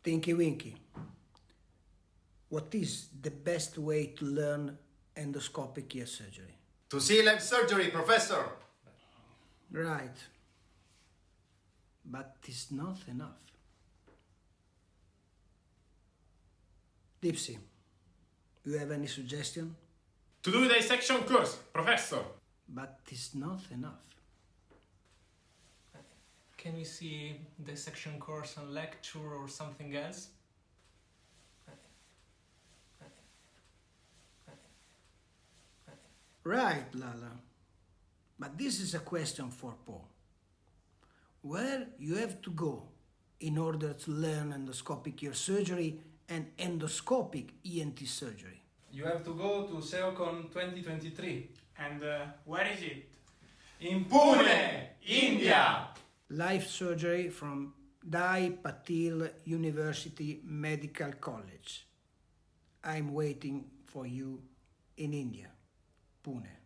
Tinky Winky, what is the best way to learn endoscopic ear surgery? To see left surgery, Professor. Right. But it's not enough. Dipsy, you have any suggestion? To do the dissection course, Professor. But it's not enough. Can we see dissection course and lecture or something else? Right, Lala. But this is a question for Paul. Where you have to go in order to learn endoscopic ear surgery and endoscopic ENT surgery? You have to go to SEOCON 2023. And where is it? In Pune, India! Life surgery from Dai Patil University Medical College. I'm waiting for you in India, Pune.